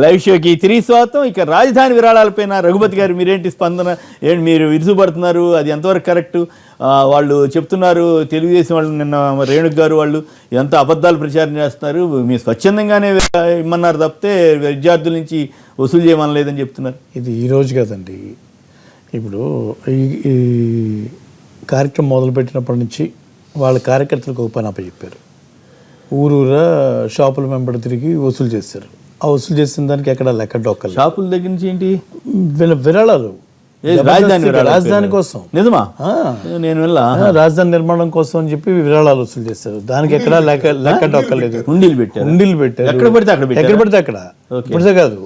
Live షోకి తిరిగి స్వాగతం. ఇక రాజధాని విరాళాలపైన రఘుపతి గారు మీరేంటి స్పందన? ఏంటి మీరు విరుసుపడుతున్నారు? అది ఎంతవరకు కరెక్టు? వాళ్ళు చెప్తున్నారు, తెలుగుదేశం వాళ్ళు నిన్న రేణుక్ గారు వాళ్ళు ఎంత అబద్ధాలు ప్రచారం చేస్తున్నారు, మీరు స్వచ్ఛందంగానే ఇమ్మన్నారు తప్పితే విద్యార్థుల నుంచి వసూలు చేయమనలేదని చెప్తున్నారు. ఇది ఈరోజు కదండి, ఇప్పుడు ఈ కార్యక్రమం మొదలుపెట్టినప్పటి నుంచి వాళ్ళ కార్యకర్తలకు ఒక పని అప్పచెప్పారు. ఊరూరా షాపుల వెంబడి తిరిగి వసూలు చేశారు. ఆ వసూలు చేసిన దానికి ఎక్కడ లెక్క డొక్కలు. షాపుల దగ్గర నుంచి ఏంటి విరాళాలు రాజధాని కోసం. నిజమా? నేను రాజధాని నిర్మాణం కోసం అని చెప్పి విరాళాలు వసూలు చేశారు. దానికి ఎక్కడ లెక్క డొక్కలేదు. ఉండీలు పెట్టారు. ఎక్కడ పడితే అక్కడ. ఇప్పటిదే కాదు,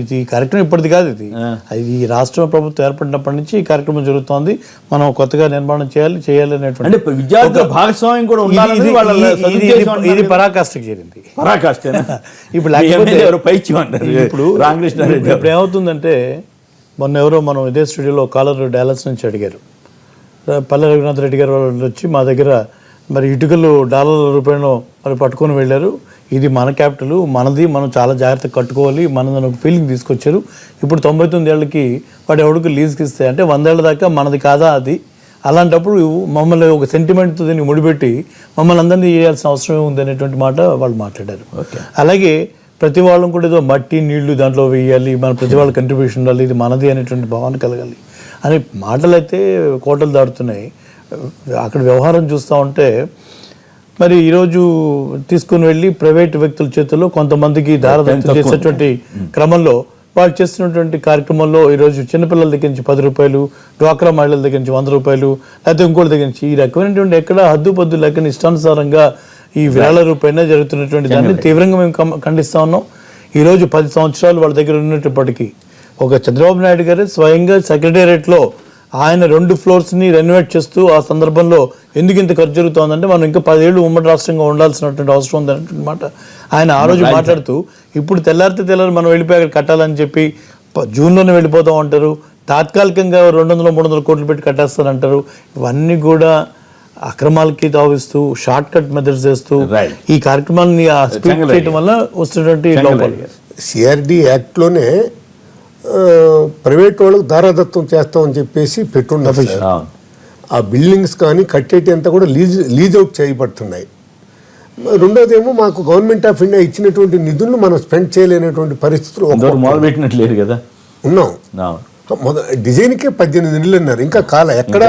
ఇది కార్యక్రమం ఇప్పటిది కాదు. ఇది రాష్ట్ర ప్రభుత్వం ఏర్పడినప్పటి నుంచి ఈ కార్యక్రమం జరుగుతోంది. మనం కొత్తగా నిర్మాణం చేయాలి అనేటువంటి విద్యార్థుల భాగస్వామ్యం కూడా ఇది పరాకాష్ఠకి చేరింది. ఇప్పుడు ఇప్పుడు ఏమవుతుందంటే, మొన్న ఎవరో మనం ఇదే స్టూడియోలో కాలర్ డాలస్ నుంచి అడిగారు. పల్లె రఘునాథ్ రెడ్డి గారు వాళ్ళు వచ్చి మా దగ్గర మరి ఇటుకలు $1 మరి పట్టుకొని వెళ్ళారు. ఇది మన క్యాపిటల్, మనది, మనం చాలా జాగ్రత్తగా కట్టుకోవాలి, మనదని ఒక ఫీలింగ్ తీసుకొచ్చారు. ఇప్పుడు 99 ఏళ్ళకి వాడు ఎవరికి లీజ్కి ఇస్తే అంటే 100 ఏళ్ళ దాకా మనది కాదా అది? అలాంటప్పుడు మమ్మల్ని ఒక సెంటిమెంట్తో దీన్ని ముడిపెట్టి మమ్మల్ని అందరినీ చేయాల్సిన అవసరం ఉంది అనేటువంటి మాట వాళ్ళు మాట్లాడారు. అలాగే ప్రతి వాళ్ళం కూడా ఏదో మట్టి నీళ్లు దాంట్లో వేయాలి, మన ప్రతి వాళ్ళ కంట్రిబ్యూషన్ ఉండాలి, ఇది మనది అనేటువంటి భావన కలగాలి అనే మాటలు అయితే కోటలు దాటుతున్నాయి. అక్కడ వ్యవహారం చూస్తూ ఉంటే మరి ఈరోజు తీసుకుని వెళ్ళి ప్రైవేట్ వ్యక్తుల చేతుల్లో కొంతమందికి దారదత్తం చేసేటువంటి క్రమంలో వాళ్ళు చేస్తున్నటువంటి కార్యక్రమంలో ఈరోజు చిన్నపిల్లల దగ్గర నుంచి ₹10, డ్వాక్రా మహిళల దగ్గర నుంచి ₹100, లేకపోతే ఇంకోటి దగ్గర నుంచి ఈ రకమైనటువంటి ఎక్కడ హద్దుపద్దు లేక ఇష్టానుసారంగా ఈ వేల రూపాయన జరుగుతున్నటువంటి దాన్ని తీవ్రంగా మేము ఖండిస్తా ఉన్నాం. ఈరోజు 10 సంవత్సరాలు వాళ్ళ దగ్గర ఉన్నప్పటికీ ఒక చంద్రబాబు నాయుడు గారు స్వయంగా సెక్రటేరియట్లో ఆయన 2 ఫ్లోర్స్ని రెనోవేట్ చేస్తూ ఆ సందర్భంలో ఎందుకు ఇంత ఖర్చు జరుగుతుందంటే మనం ఇంకా 10 ఏళ్ళు ఉమ్మడి రాష్ట్రంగా ఉండాల్సినటువంటి అవసరం ఉందన్నటువంటి మాట ఆయన ఆ రోజు మాట్లాడుతూ, ఇప్పుడు తెల్లారి మనం వెళ్ళిపోయి అక్కడ కట్టాలని చెప్పి జూన్లోనే వెళ్ళిపోతాం అంటారు. తాత్కాలికంగా 200-300 కోట్లు పెట్టి కట్టేస్తారంటారు. ఇవన్నీ కూడా అక్రమాలకి తావిస్తూ షార్ట్ కట్ మెథడ్స్ చేస్తూ ఈ కార్యక్రమాన్ని స్పీడ్ చేయడం వల్ల వస్తున్నటువంటి సిఆర్డి యాక్ట్లోనే ప్రైవేట్ వాళ్ళకు దారాదత్తం చేస్తామని చెప్పేసి పెట్టున్నారు. ఆ బిల్డింగ్స్ కానీ కట్టేటి అంతా కూడా లీజ్ అవుట్ చేయబడుతున్నాయి. రెండోదేమో మాకు గవర్నమెంట్ ఆఫ్ ఇండియా ఇచ్చినటువంటి నిధులను మనం స్పెండ్ చేయలేనటువంటి పరిస్థితులు మొదలుపెట్టినట్లేదు కదా ఉన్నాం. డిజైన్కే 18 నెలలు అన్నారు. ఇంకా ఎక్కడ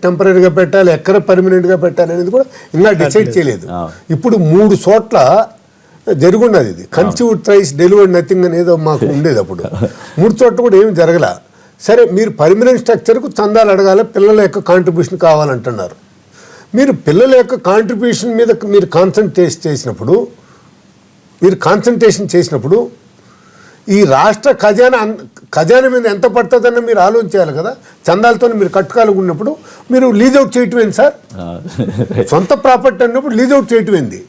టెంపరీగా పెట్టాలి, ఎక్కడ పర్మనెంట్గా పెట్టాలి అనేది కూడా ఇంకా డిసైడ్ చేయలేదు. ఇప్పుడు 3 చోట్ల జరుగున్నది. ఇది కన్సీవ్డ్ థ్రైస్ డెలివర్డ్ నథింగ్ అనేదో మాకు ఉండేది. అప్పుడు 3 చోట్ల కూడా ఏమి జరగల. సరే, మీరు పర్మనెంట్ స్ట్రక్చర్కు చందాలు అడగాలి, పిల్లల యొక్క కాంట్రిబ్యూషన్ కావాలంటున్నారు. మీరు పిల్లల యొక్క కాంట్రిబ్యూషన్ మీద మీరు కాన్సన్ట్రేషన్ చేసినప్పుడు ఈ రాష్ట్ర ఖజానా మీద ఎంత పడుతుందన్న మీరు ఆలోచించాలి కదా. చందాలతో మీరు కట్టుకోవాలనుకున్నప్పుడు మీరు లీజ్ అవుట్ చేయటమేంది సార్? సొంత ప్రాపర్టీ అన్నప్పుడు లీజ్ అవుట్ చేయటమేంది?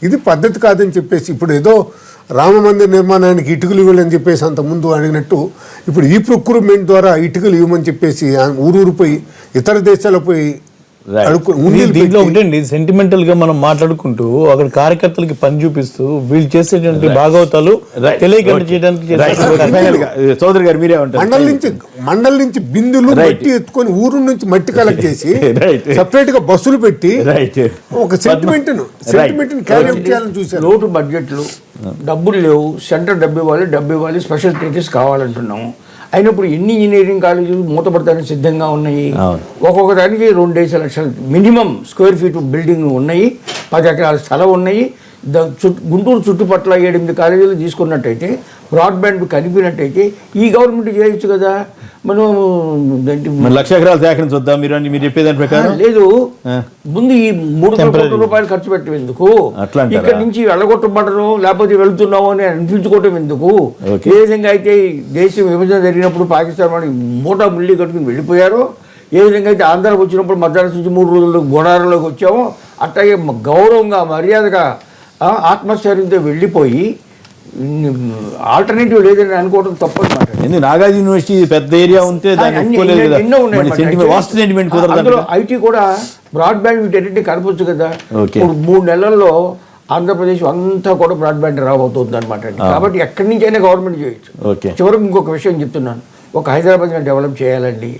ఇది పద్ధతి కాదని చెప్పేసి ఇప్పుడు ఏదో రామ మందిర నిర్మాణానికి ఇటుకలు ఇవ్వాలని చెప్పేసి అంతకుముందు అడిగినట్టు ఇప్పుడు ఈ ప్రొక్యూర్మెంట్ ద్వారా ఇటుకలు ఇవ్వమని చెప్పేసి ఊరూరు పోయి ఇతర దేశాలకు పోయి దీంట్లో ఒకటండి, సెంటిమెంటల్ గా మనం మాట్లాడుకుంటూ అక్కడ కార్యకర్తలకి పని చూపిస్తూ వీళ్ళు చేసేటువంటి భాగవతాలు తెలియకుండా చేయడానికి మండలి నుంచి బిందులు మట్టి ఎత్తుకొని ఊరు నుంచి మట్టి కలెక్ట్ చేసి సపరేట్ గా బస్సులు పెట్టి ఒక సెంటిమెంట్ క్యారీ అవుట్ చేయాలని చూసారు. లోటు బడ్జెట్లు, డబ్బులు లేవు, సెంటర్ డబ్బు ఇవ్వాలి, స్పెషల్ స్టేటస్ కావాలంటున్నాము. అయినప్పుడు ఎన్ని ఇంజనీరింగ్ కాలేజీలు మూతపడతానికి సిద్ధంగా ఉన్నాయి. ఒక్కొక్క దానికి 2 లక్షల మినిమం స్క్వేర్ ఫీట్ బిల్డింగ్ ఉన్నాయి, 10 ఎకరాల స్థలం ఉన్నాయి. గుంటూరు చుట్టుపక్కల 7-8 కాలేజీలు తీసుకున్నట్టయితే, బ్రాడ్బ్యాండ్ కలిపినట్టయితే ఈ గవర్నమెంట్ చేయొచ్చు కదా. మనం 1,00,000 ఎకరాలు సేకరించొద్దాం మీరు చెప్పేదాని ప్రకారం? లేదు, ముందు ఈ 300 కోట్ల రూపాయలు ఖర్చు పెట్టడం ఎందుకు? ఇక్కడ నుంచి వెళ్ళగొట్టబడడం లేకపోతే వెళుతున్నాము అని అనిపించుకోవటం ఎందుకు? ఏ విధంగా అయితే దేశం విభజన జరిగినప్పుడు పాకిస్తాన్ వాడికి మూటా ముళ్ళి కట్టుకుని వెళ్ళిపోయారో, ఏ విధంగా అయితే ఆంధ్రాకి వచ్చినప్పుడు మద్రాసు నుంచి 3 రోజుల్లో గోడారంలోకి వచ్చామో, అట్లాగే గౌరవంగా మర్యాదగా ఆత్మస్థైర్యంతో వెళ్ళిపోయి ఆల్టర్నేటివ్ లేదని అనుకోవడం తప్పనమాట. నాగార్జున యూనివర్సిటీ పెద్ద ఏరియా ఉంటే ఎన్నో ఉన్నాయి. ఐటీ కూడా బ్రాడ్బ్యాండ్ వీటన్నింటినీ కలపొచ్చు కదా. ఇప్పుడు 3 నెలల్లో ఆంధ్రప్రదేశ్ అంతా కూడా బ్రాడ్బ్యాండ్ రాబోతుంది అనమాట అండి. కాబట్టి ఎక్కడి నుంచైనా గవర్నమెంట్ చేయొచ్చు. ఓకే. చివరికి ఇంకొక విషయం చెప్తున్నాను, ఒక హైదరాబాద్ని డెవలప్ చేయాలండి.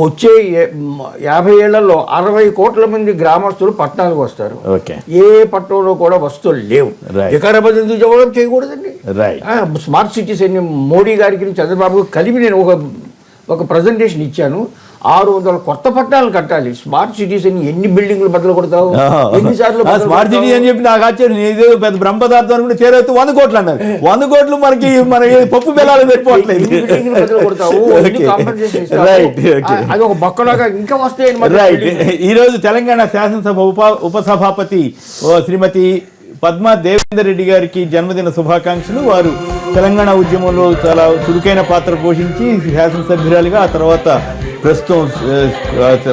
వచ్చే 50 ఏళ్లలో 60 కోట్ల మంది గ్రామస్తులు పట్టణాలకు వస్తారు. ఓకే. ఏ పట్టణంలో కూడా వస్తువులు లేవు. Right. వికారాబాద్ ఎందుకు డెవలప్ చేయకూడదండి? రైట్. స్మార్ట్ సిటీస్ అన్ని మోడీ గారికి చంద్రబాబు కలిపి నేను ఒక ప్రజెంటేషన్ ఇచ్చాను. 600 కొత్త పట్టణాలు కట్టాలి. స్మార్ట్ సిటీస్ అని ఎన్ని బిల్డింగ్లు బదులు కొడతావు, ఎన్నిసార్లు స్మార్ట్ సిటీ అని చెప్పి నాకు ఆశ్చర్యం. ఏదో పెద్ద బ్రహ్మ పదార్థం అనుకుంటే చేరైతే 100 కోట్లు అన్నారు. 100 కోట్లు మనకి పప్పు బెల్లాలు సరిపోవట్లేదు. అది ఒక బక్కలాగా ఇంకా వస్తాయి. రైట్. ఈ రోజు తెలంగాణ శాసనసభ ఉపసభాపతి శ్రీమతి పద్మా దేవేందర్ రెడ్డి గారికి జన్మదిన శుభాకాంక్షలు. వారు తెలంగాణ ఉద్యమంలో చాలా చురుకైన పాత్ర పోషించి శాసనసభ్యురాలుగా, ఆ తర్వాత ప్రస్తుతం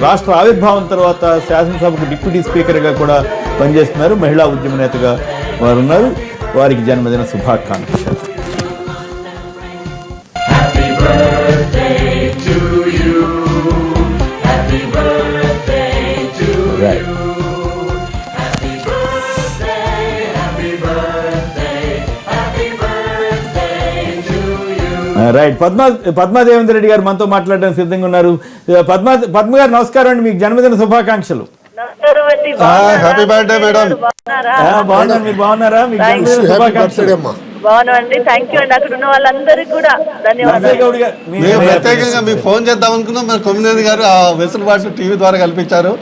రాష్ట్ర ఆవిర్భావం తర్వాత శాసనసభకు డిప్యూటీ స్పీకర్గా కూడా పనిచేస్తున్నారు. మహిళా ఉద్యమ నేతగా వారు ఉన్నారు. వారికి జన్మదిన శుభాకాంక్షలు. రైట్. రైట్. పద్మా దేవేందర్ రెడ్డి గారు మనతో మాట్లాడడానికి సిద్ధంగా ఉన్నారు. పద్మ గారు నమస్కారం అండి, మీకు జన్మదిన శుభాకాంక్షలు. Happy birthday madam. బాగున్నాను, మీరు బాగున్నారా? మీకు జన్మదిన శుభాకాంక్షలు. బాగున్నామండి, థ్యాంక్ యూ అండి. అక్కడ ఉన్న వాళ్ళందరికీ కూడా ధన్యవాదాలు. మేము ప్రత్యేకంగా మీకు ఫోన్ చేద్దాం అనుకున్నాం, మన కొమ్మినేని గారు ఆ వెసులుబాటు టీవీ ద్వారా కల్పించారు.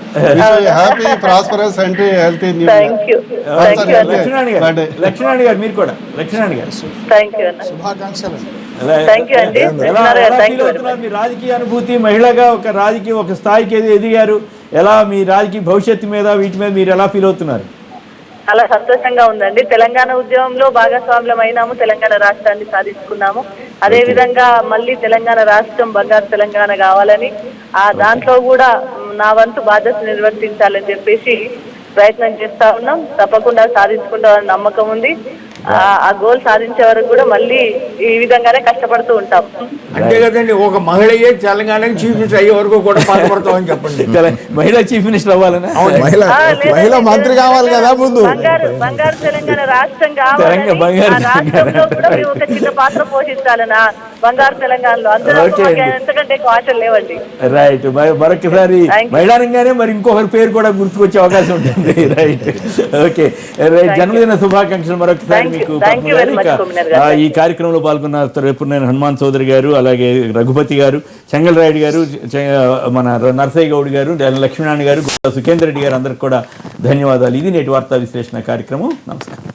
Happy prosperous and healthy new year. Thank you, thank you అండి. లక్ష్మణాణి గారు మీరు కూడా. లక్ష్మణాణి గారు థ్యాంక్ యూ అన్న. శుభాకాంక్షలు. థ్యాంక్ యూ అండి. మీ రాజకీయ అనుభూతి, మహిళగా ఒక స్థాయికి ఎదిగారు, ఎలా మీ రాజకీయ భవిష్యత్తు మీద వీటి మీద మీరు ఎలా ఫీల్ అవుతున్నారు? చాలా సంతోషంగా ఉందండి. తెలంగాణ ఉద్యమంలో భాగస్వామ్యం అయినాము, తెలంగాణ రాష్ట్రాన్ని సాధించుకున్నాము. అదే విధంగా మళ్ళీ తెలంగాణ రాష్ట్రం బంగారు తెలంగాణ కావాలని, ఆ దాంట్లో కూడా నా వంతు బాధ్యత నిర్వర్తించాలని చెప్పేసి ప్రయత్నం చేస్తా ఉన్నాం. తప్పకుండా సాధించుకుంటామని నమ్మకం ఉంది. ఆ గోల్ సాధించే వరకు కూడా మళ్ళీ ఈ విధంగానే కష్టపడుతూ ఉంటాం. అంతే కదండి, ఒక మహిళయే తెలంగాణకి చీఫ్ మినిస్టర్ అయ్యే వరకు కూడా పాటుపడతామని చెప్పండి. మహిళా చీఫ్ మినిస్టర్ అవ్వాలని, మహిళా మంత్రి కావాలి కదా ముందు. బంగారు తెలంగాణ రాష్ట్రం కావాలని, ఆ రాష్ట్రంలో కూడా మేము ఒక చిన్న పాత్ర పోషించాలనా బంగారు తెలంగాణలో. అందరూ ఎంతకంటే ఎక్కువ ఆశలు లేవండి. రైట్. మరొకసారి మహిళా రంగానే మరి ఇంకొకరి పేరు కూడా గుర్తుకొచ్చే అవకాశం ఉంటుంది. రైట్. ఓకే. రైట్. జన్మదిన శుభాకాంక్షలు మరొకసారి మీకు. ఈ కార్యక్రమంలో పాల్గొన్న రేపునేని హనుమాన్ చౌదరి గారు, అలాగే రఘుపతి గారు, చెంగల్ రాయుడు గారు, మన నర్సయ్య గౌడ్ గారు, లక్ష్మీనారాయణ గారు, సుఖేందర్ రెడ్డి గారు, అందరికి కూడా ధన్యవాదాలు. ఇది నేటి వార్తా విశ్లేషణ కార్యక్రమం. నమస్కారం.